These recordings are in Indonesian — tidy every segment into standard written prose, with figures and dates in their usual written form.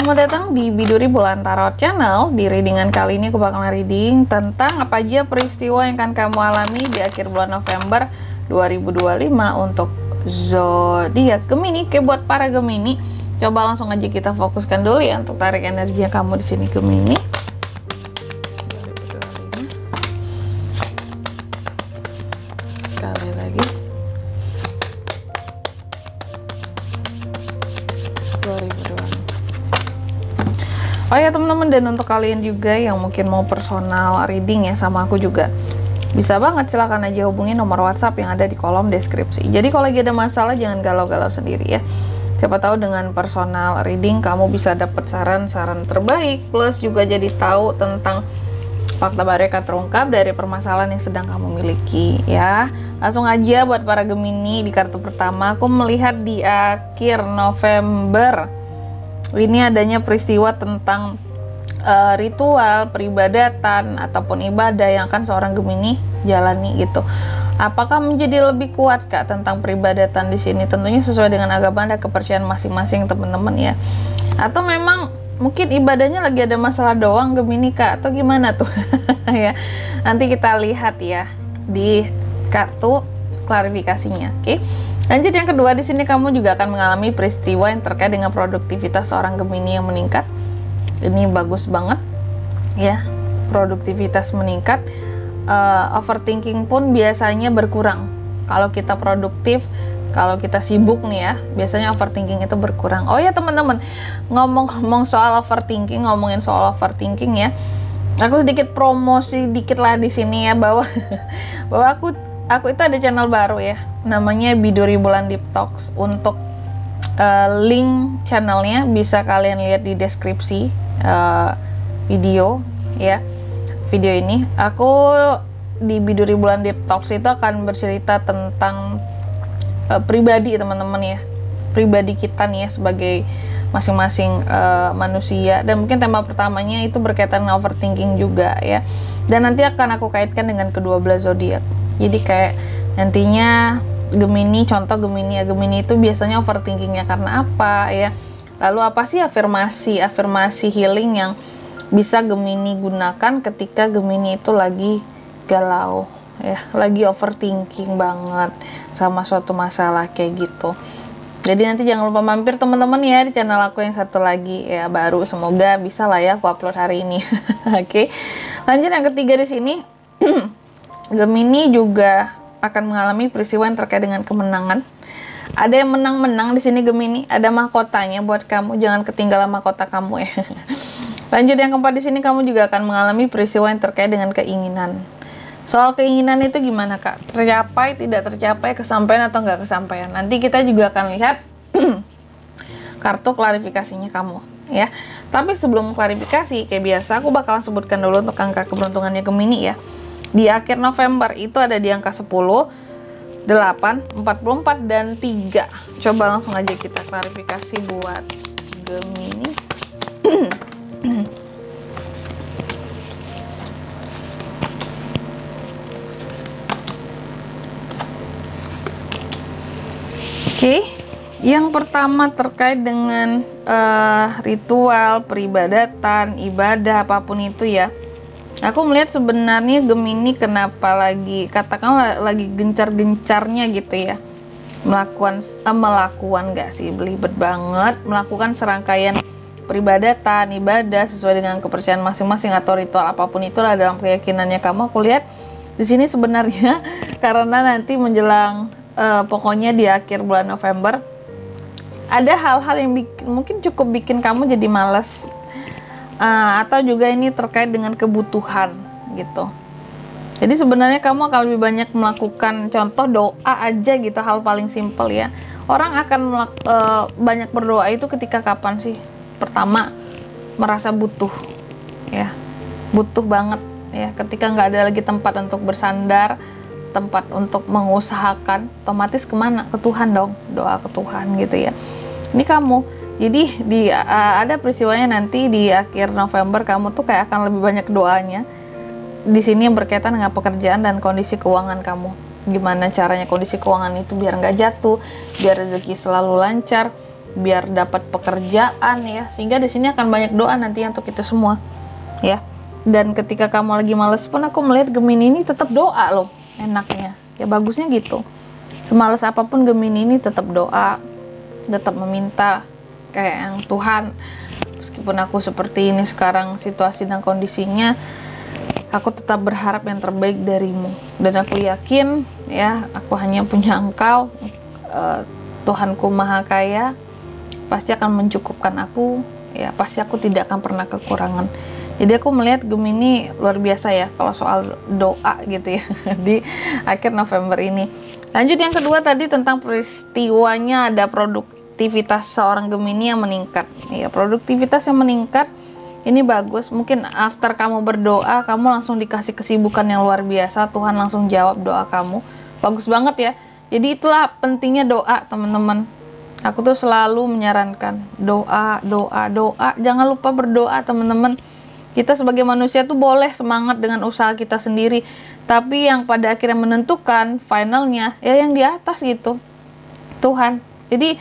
Selamat datang di Biduri Bulan Tarot Channel. Di readingan kali ini aku bakal reading tentang apa aja peristiwa yang akan kamu alami di akhir bulan November 2025 untuk zodiak Gemini. Oke, buat para Gemini, coba langsung aja kita fokuskan dulu ya untuk tarik energi kamu di sini Gemini. Sekali lagi. 2025. Oh ya teman-teman, dan untuk kalian juga yang mungkin mau personal reading ya sama aku juga, bisa banget, silahkan aja hubungi nomor WhatsApp yang ada di kolom deskripsi. Jadi kalau lagi ada masalah jangan galau-galau sendiri ya. Siapa tahu dengan personal reading kamu bisa dapat saran-saran terbaik, plus juga jadi tahu tentang fakta baru yang akan terungkap dari permasalahan yang sedang kamu miliki ya. Langsung aja buat para Gemini, di kartu pertama aku melihat di akhir November ini adanya peristiwa tentang ritual, peribadatan ataupun ibadah yang akan seorang Gemini jalani gitu. Apakah menjadi lebih kuat Kak tentang peribadatan di sini? Tentunya sesuai dengan agama dan kepercayaan masing-masing teman-teman ya. Atau memang mungkin ibadahnya lagi ada masalah doang Gemini Kak, atau gimana tuh? Ya. Nanti kita lihat ya di kartu klarifikasinya. Oke. Lanjut yang kedua, di sini kamu juga akan mengalami peristiwa yang terkait dengan produktivitas seorang Gemini yang meningkat. Ini bagus banget ya, produktivitas meningkat. Overthinking pun biasanya berkurang. Kalau kita produktif, kalau kita sibuk nih ya, biasanya overthinking itu berkurang. Oh ya teman-teman, ngomong soal overthinking, ngomongin soal overthinking ya, aku sedikit promosi dikit lah di sini ya, bahwa aku itu ada channel baru ya, namanya Biduri Bulan Deep Talks. Untuk link channelnya bisa kalian lihat di deskripsi video ya. Video ini aku di Biduri Bulan Deep Talks itu akan bercerita tentang pribadi teman-teman ya, pribadi kita nih ya sebagai masing-masing manusia. Dan mungkin tema pertamanya itu berkaitan dengan overthinking juga ya, dan nanti akan aku kaitkan dengan kedua belas zodiak. Jadi kayak nantinya Gemini, contoh Gemini ya, Gemini itu biasanya overthinkingnya karena apa ya, lalu apa sih afirmasi healing yang bisa Gemini gunakan ketika Gemini itu lagi galau ya, lagi overthinking banget sama suatu masalah kayak gitu. Jadi nanti jangan lupa mampir teman-teman ya di channel aku yang satu lagi ya, baru, semoga bisa lah ya aku upload hari ini. Oke. Lanjut yang ketiga di sini. Gemini juga akan mengalami peristiwa yang terkait dengan kemenangan. Ada yang menang-menang di sini Gemini, ada mahkotanya buat kamu, jangan ketinggalan mahkota kamu ya. Lanjut yang keempat, di sini kamu juga akan mengalami peristiwa yang terkait dengan keinginan. Soal keinginan itu gimana Kak? Tercapai, tidak tercapai, kesampaian atau nggak kesampaian? Nanti kita juga akan lihat kartu klarifikasinya kamu ya. Tapi sebelum klarifikasi, kayak biasa aku bakalan sebutkan dulu untuk angka keberuntungannya Gemini ya. Di akhir November itu ada di angka 10, 8, 44, dan 3. Coba langsung aja kita klarifikasi buat Gemini. Oke, yang pertama terkait dengan ritual, peribadatan, ibadah, apapun itu ya. Aku melihat sebenarnya Gemini kenapa lagi, katakan lagi gencar-gencarnya gitu ya, melakukan gak sih, belibet banget melakukan serangkaian peribadatan, ibadah sesuai dengan kepercayaan masing-masing atau ritual apapun itulah dalam keyakinannya kamu. Aku lihat di sini sebenarnya karena nanti menjelang pokoknya di akhir bulan November ada hal-hal yang mungkin cukup bikin kamu jadi malas. Atau juga ini terkait dengan kebutuhan gitu. Jadi sebenarnya kamu akan lebih banyak melakukan contoh doa aja gitu, hal paling simpel ya. Orang akan banyak berdoa itu ketika kapan sih? Pertama, merasa butuh ya, butuh banget ya. Ketika nggak ada lagi tempat untuk bersandar, tempat untuk mengusahakan, otomatis kemana? Ke Tuhan dong, doa ke Tuhan gitu ya. Ini kamu. Jadi ada peristiwanya nanti di akhir November, kamu tuh kayak akan lebih banyak doanya. Di sini yang berkaitan dengan pekerjaan dan kondisi keuangan kamu. Gimana caranya kondisi keuangan itu biar nggak jatuh, biar rezeki selalu lancar, biar dapat pekerjaan ya. Sehingga di sini akan banyak doa nanti untuk itu semua ya. Dan ketika kamu lagi males pun aku melihat Gemini ini tetap doa loh, enaknya ya, bagusnya gitu. Semales apapun Gemini ini tetap doa, tetap meminta kayak yang Tuhan, meskipun aku seperti ini sekarang situasi dan kondisinya, aku tetap berharap yang terbaik darimu. Dan aku yakin ya, aku hanya punya Engkau, Tuhanku Maha Kaya, pasti akan mencukupkan aku ya, pasti aku tidak akan pernah kekurangan. Jadi aku melihat Gemini luar biasa ya kalau soal doa gitu ya di akhir November ini. Lanjut yang kedua tadi tentang peristiwanya, ada produktivitas seorang Gemini yang meningkat. Ya, produktivitas yang meningkat ini bagus. Mungkin after kamu berdoa, kamu langsung dikasih kesibukan yang luar biasa. Tuhan langsung jawab doa kamu. Bagus banget ya. Jadi itulah pentingnya doa, teman-teman. Aku tuh selalu menyarankan doa, doa, doa. Jangan lupa berdoa, teman-teman. Kita sebagai manusia tuh boleh semangat dengan usaha kita sendiri, tapi yang pada akhirnya menentukan finalnya ya yang di atas gitu, Tuhan. Jadi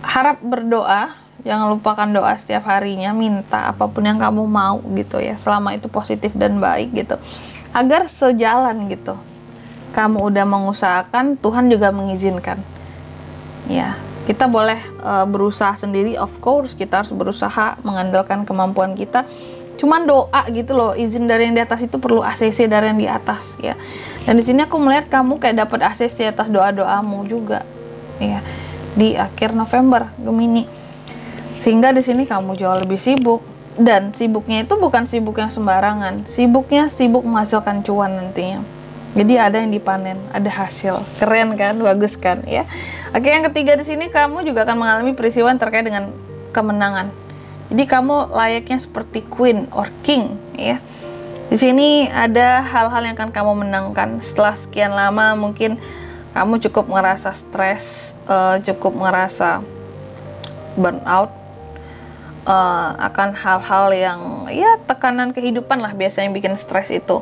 harap berdoa, jangan lupakan doa setiap harinya, minta apapun yang kamu mau gitu ya, selama itu positif dan baik gitu, agar sejalan gitu. Kamu udah mengusahakan, Tuhan juga mengizinkan ya. Kita boleh berusaha sendiri, of course kita harus berusaha mengandalkan kemampuan kita. Cuman doa gitu loh, izin dari yang di atas itu perlu ACC dari yang di atas ya. Dan di sini aku melihat kamu kayak dapat ACC atas doa-doamu juga ya di akhir November Gemini. Sehingga di sini kamu jauh lebih sibuk, dan sibuknya itu bukan sibuk yang sembarangan. Sibuknya sibuk menghasilkan cuan nantinya. Jadi ada yang dipanen, ada hasil. Keren kan? Bagus kan ya. Oke, yang ketiga di sini kamu juga akan mengalami peristiwa yang terkait dengan kemenangan. Jadi kamu layaknya seperti queen or king ya. Di sini ada hal-hal yang akan kamu menangkan setelah sekian lama. Mungkin kamu cukup ngerasa stres, cukup ngerasa burnout akan hal-hal yang ya tekanan kehidupan lah biasanya yang bikin stres itu.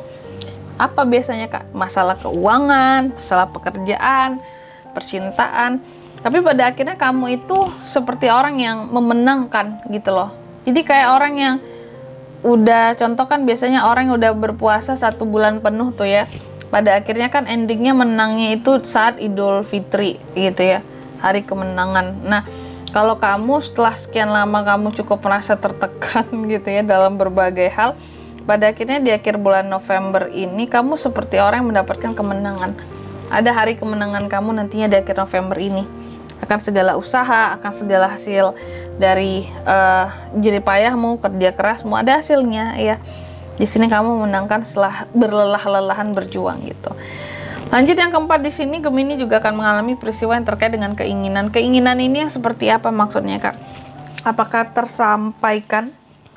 Apa biasanya Kak? Masalah keuangan, masalah pekerjaan, percintaan. Tapi pada akhirnya kamu itu seperti orang yang memenangkan gitu loh. Jadi kayak orang yang udah, contoh kan biasanya orang yang udah berpuasa 1 bulan penuh tuh ya, pada akhirnya kan endingnya menangnya itu saat Idul Fitri gitu ya, hari kemenangan. Nah kalau kamu setelah sekian lama kamu cukup merasa tertekan gitu ya dalam berbagai hal, pada akhirnya di akhir bulan November ini kamu seperti orang yang mendapatkan kemenangan. Ada hari kemenangan kamu nantinya di akhir November ini. Akan segala usaha, akan segala hasil dari jerih payahmu, kerja kerasmu, ada hasilnya ya. Di sini kamu menangkan setelah berlelah-lelahan berjuang gitu. Lanjut yang keempat di sini, Gemini juga akan mengalami peristiwa yang terkait dengan keinginan. Keinginan ini yang seperti apa maksudnya Kak? Apakah tersampaikan?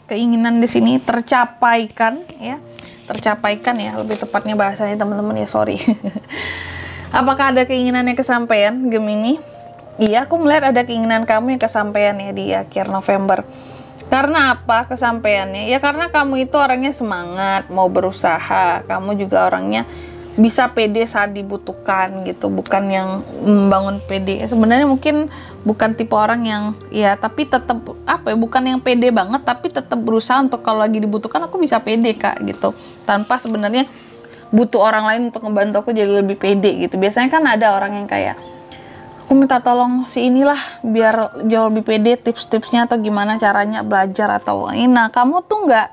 Keinginan di sini tercapaikan ya? Tercapaikan ya, lebih tepatnya bahasanya teman-teman ya, sorry. Apakah ada keinginannya kesampaian Gemini? Iya, aku melihat ada keinginan kamu yang kesampaian ya di akhir November. Karena apa kesampaiannya? Ya karena kamu itu orangnya semangat, mau berusaha. Kamu juga orangnya bisa pede saat dibutuhkan gitu. Bukan yang membangun pede. Sebenarnya mungkin bukan tipe orang yang ya, tapi tetap apa ya, bukan yang pede banget, tapi tetap berusaha untuk kalau lagi dibutuhkan aku bisa pede Kak gitu. Tanpa sebenarnya butuh orang lain untuk ngebantu aku jadi lebih pede gitu. Biasanya kan ada orang yang kayak, aku minta tolong si inilah biar jauh lebih pede, tips-tipsnya atau gimana caranya belajar atau ini. Nah kamu tuh nggak,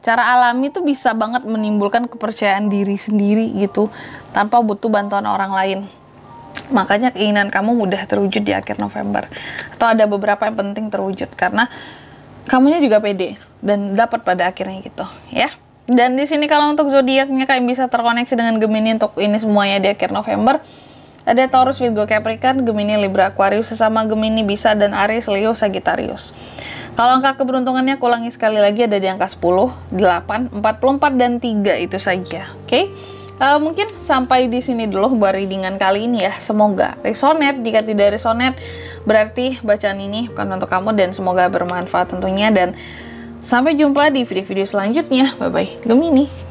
cara alami tuh bisa banget menimbulkan kepercayaan diri sendiri gitu tanpa butuh bantuan orang lain. Makanya keinginan kamu mudah terwujud di akhir November, atau ada beberapa yang penting terwujud karena kamunya juga pede dan dapat pada akhirnya gitu ya. Dan di sini kalau untuk zodiaknya kalian bisa terkoneksi dengan Gemini untuk ini semuanya di akhir November. Ada Taurus, Virgo, Capricorn, Gemini, Libra, Aquarius, sesama Gemini, Bisa, dan Aries, Leo, Sagittarius. Kalau angka keberuntungannya aku ulangi sekali lagi, ada di angka 10, 8, 44, dan 3 itu saja. Oke? Mungkin sampai di sini dulu buat readingan kali ini ya. Semoga resonate. Jika tidak resonate, berarti bacaan ini bukan untuk kamu, dan semoga bermanfaat tentunya. Dan sampai jumpa di video-video selanjutnya. Bye-bye, Gemini.